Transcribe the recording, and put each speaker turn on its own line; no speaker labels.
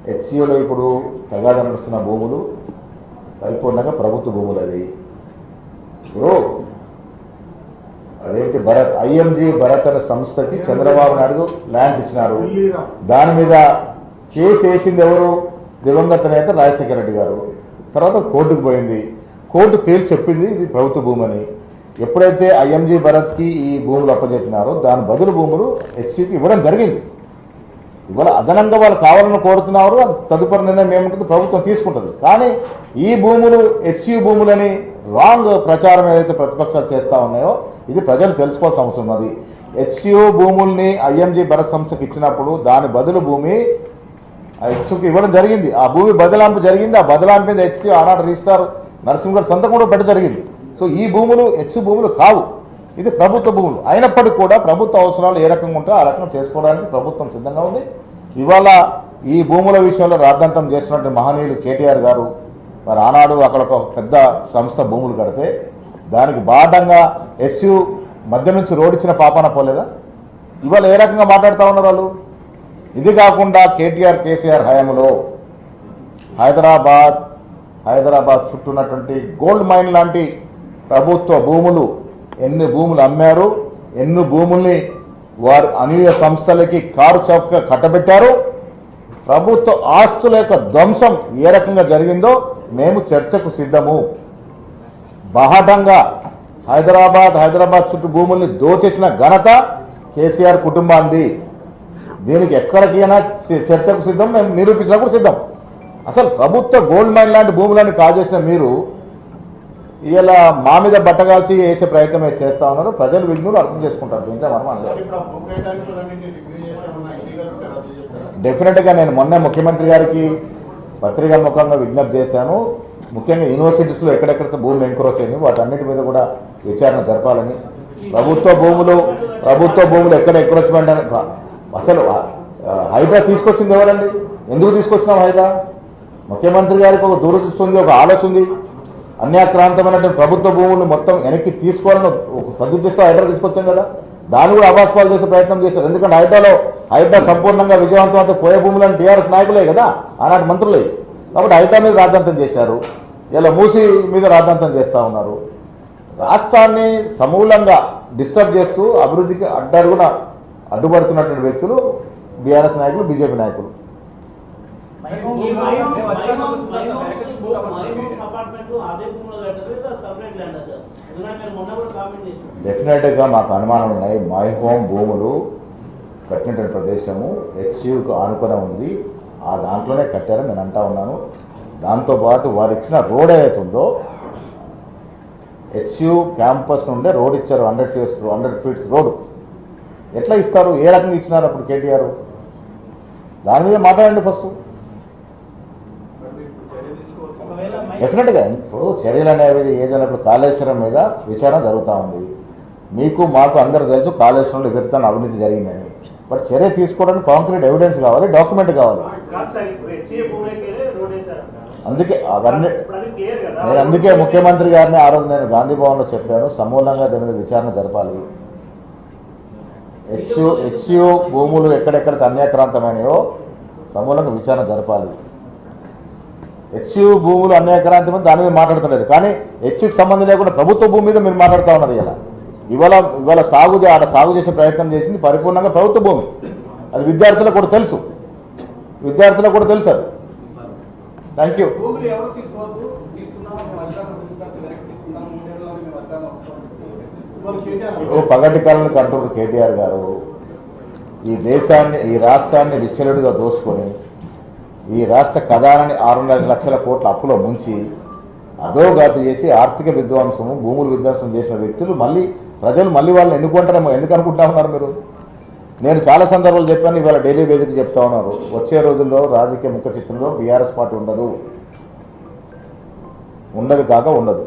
హెచ్సిఓలో ఇప్పుడు తెగాద నడుస్తున్న భూములు పరిపూర్ణంగా ప్రభుత్వ భూములు. అది ఇప్పుడు అదేంటి భరత్ ఐఎంజీ భరత్ అనే సంస్థకి చంద్రబాబు నాయుడు ల్యాండ్స్ ఇచ్చినారు. దాని మీద కేసు వేసింది ఎవరు? దివంగత నేత రాజశేఖర రెడ్డి గారు. తర్వాత కోర్టుకు పోయింది. కోర్టు తేల్చి చెప్పింది ఇది ప్రభుత్వ భూమి అని. ఎప్పుడైతే ఐఎంజీ భరత్కి ఈ భూములు అప్పచెప్పినారో దాని బదులు భూములు హెచ్సికి ఇవ్వడం జరిగింది. ఇవాళ అదనంగా వాళ్ళు కావాలని కోరుతున్నారు. అది తదుపరి నిర్ణయం ఏముంటుంది ప్రభుత్వం తీసుకుంటుంది. కానీ ఈ భూములు హెచ్సి భూములని రాంగ్ ప్రచారం ఏదైతే ప్రతిపక్షాలు చేస్తూ ఉన్నాయో ఇది ప్రజలు తెలుసుకోవాల్సిన అవసరం ఉన్నది. హెచ్సిఓ భూముల్ని ఐఎంజీ భరత్ సంస్థకి ఇచ్చినప్పుడు దాని బదులు భూమి హెచ్సికి ఇవ్వడం జరిగింది. ఆ భూమి బదలాంపు జరిగింది. ఆ బదలాంపు మీద హెచ్సి ఆనాడు రిజిస్టార్ నరసింహ గారు సొంతం కూడా పెట్ట జరిగింది. సో ఈ భూములు హెచ్సి భూములు కావు, ఇది ప్రభుత్వ భూములు. అయినప్పటికీ కూడా ప్రభుత్వ అవసరాలు ఏ రకంగా ఉంటే ఆ రకంగా చేసుకోవడానికి ప్రభుత్వం సిద్ధంగా ఉంది. ఇవాళ ఈ భూముల విషయంలో రాద్ధాంతం చేస్తున్నట్టు మహనీయులు కేటీఆర్ గారు మరి ఆనాడు అక్కడ ఒక పెద్ద సంస్థ భూములు కడితే దానికి బాధంగా హెచ్యు మధ్య నుంచి రోడ్డిచ్చిన పాపాన పోలేదా? ఇవాళ ఏ రకంగా మాట్లాడుతూ ఉన్నారు వాళ్ళు? ఇది కాకుండా కేటీఆర్ కేసీఆర్ హయాంలో హైదరాబాద్ చుట్టూన్నటువంటి గోల్డ్ మైన్ లాంటి ప్రభుత్వ భూములు ఎన్ని భూములు అమ్మారు, ఎన్ని భూముల్ని వారి అనుయ సంస్థలకి కారు చౌకగా కట్టబెట్టారు. ప్రభుత్వ ఆస్తుల యొక్క ధ్వంసం ఏ రకంగా జరిగిందో మేము చర్చకు సిద్ధము. బాహటంగా హైదరాబాద్ చుట్టూ భూముల్ని దోచేసిన ఘనత కేసీఆర్ కుటుంబాన్ని. దీనికి ఎక్కడికైనా చర్చకు సిద్ధం, మేము నిరూపించడానికి సిద్ధం. అసలు ప్రభుత్వ గోల్డ్ మైన్ లాంటి భూములను కాజేసిన మీరు ఇలా మా మీద బట్టగాల్చి వేసే ప్రయత్నం చేస్తా ఉన్నారు. ప్రజలు విఘ్నులు అర్థం చేసుకుంటారు. దీంట్లో మనం డెఫినెట్గా నేను మొన్నే ముఖ్యమంత్రి గారికి పత్రికా ముఖంగా విజ్ఞప్తి చేశాను. ముఖ్యంగా యూనివర్సిటీస్లో ఎక్కడెక్కడ భూములు ఎంక్రోచ్ అయ్యి వాటన్నిటి మీద కూడా విచారణ జరపాలని. ప్రభుత్వ భూములు ఎక్కడ ఎంక్రోచ్మెంట్ అని అసలు హైడ్రా తీసుకొచ్చింది ఎవరండి? ఎందుకు తీసుకొచ్చినాం హైడ్రా? ముఖ్యమంత్రి గారికి ఒక దూరదృష్టి ఉంది, ఒక ఆలోచన ఉంది. అన్యాక్రాంతమైనటువంటి ప్రభుత్వ భూములు మొత్తం వెనక్కి తీసుకోవాలని ఒక సదుద్దేశంతో హైడ్రా తీసుకొచ్చాం కదా. దాన్ని కూడా అవాస్తవాలు చేసే ప్రయత్నం చేశారు. ఎందుకంటే హైడ్రా సంపూర్ణంగా విజయవంతమైతే పోయే భూములను టీఆర్ఎస్ నాయకులే కదా, ఆనాటి మంత్రులే. కాబట్టి హైడ్రా మీద రాద్ధాంతం చేశారు. ఇలా మూసి మీద రాద్ధాంతం చేస్తూ ఉన్నారు. రాష్ట్రాన్ని సమూలంగా డిస్టర్బ్ చేస్తూ అభివృద్ధికి అడ్డరుగున అడ్డుపడుతున్నటువంటి వ్యక్తులు బీఆర్ఎస్ నాయకులు, బీజేపీ నాయకులు. డెఫినెట్గా మాకు అనుమానం ఉన్నాయి. మై హోమ్ భూములు కట్టినటువంటి ప్రదేశము హెచ్సియుకు ఆనుకునే ఉంది. ఆ దాంట్లోనే కట్టారని నేను అంటా ఉన్నాను. దాంతోపాటు వారు ఇచ్చిన రోడ్ ఏదైతుందో హెచ్సియు క్యాంపస్ నుండే రోడ్ ఇచ్చారు. 100 ఫీట్స్ రోడ్డు ఎట్లా ఇస్తారు? ఏ రకంగా ఇచ్చినారు అప్పుడు కేటీఆర్? దాని మీద మాట్లాడండి ఫస్ట్. డెఫినెట్గా ఇప్పుడు చర్యలు అనేవి ఏదైనప్పుడు కాళేశ్వరం మీద విచారణ జరుగుతూ ఉంది. మీకు మాకు అందరూ తెలుసు కాళేశ్వరంలో విపరీతమైన అవినీతి జరిగిందని. బట్ చర్య తీసుకోవడానికి కాంక్రీట్ ఎవిడెన్స్ కావాలి, డాక్యుమెంట్ కావాలి. అందుకే అవన్నీ నేను అందుకే ముఖ్యమంత్రి గారిని ఆ రోజు నేను గాంధీ భవన్లో చెప్పాను, సమూలంగా దీని మీద విచారణ జరపాలి. హెచ్సియు భూములు ఎక్కడెక్కడ అన్యాక్రాంతమైనయో సమూలంగా విచారణ జరపాలి. హెచ్సియు భూములు అన్యాక్రాంతమైన దాని మీద మాట్లాడతలేరు. కానీ హెచ్సికి సంబంధం లేకుండా ప్రభుత్వ భూమి మీద మీరు మాట్లాడుతూ ఉన్నారు. ఇవాళ ఆడ సాగు చేసే ప్రయత్నం చేసింది పరిపూర్ణంగా ప్రభుత్వ భూమి. అది విద్యార్థులకు కూడా తెలుసు అది. Thank you. పగటి కాలను కంటున్నారు కేటీఆర్ గారు. ఈ రాష్ట్రాన్ని విచ్చలవిడిగా దోసుకొని ఈ రాష్ట్ర ఖజానాని 600 లక్షల కోట్ల అప్పులో ముంచి అధోగతి చేసి ఆర్థిక విధ్వంసము, భూములు విధ్వంసం చేసిన వ్యక్తులు ప్రజలు వాళ్ళని ఎన్నుకుంటారేమో ఎందుకు అనుకుంటా ఉన్నారు మీరు? నేను చాలా సందర్భాలు చెప్పాను, ఇవాళ ఢిల్లీ వేదిక చెప్తా ఉన్నారు. వచ్చే రోజుల్లో రాజకీయ ముఖ చిత్రంలో బీఆర్ఎస్ పార్టీ ఉండదు కాక ఉండదు.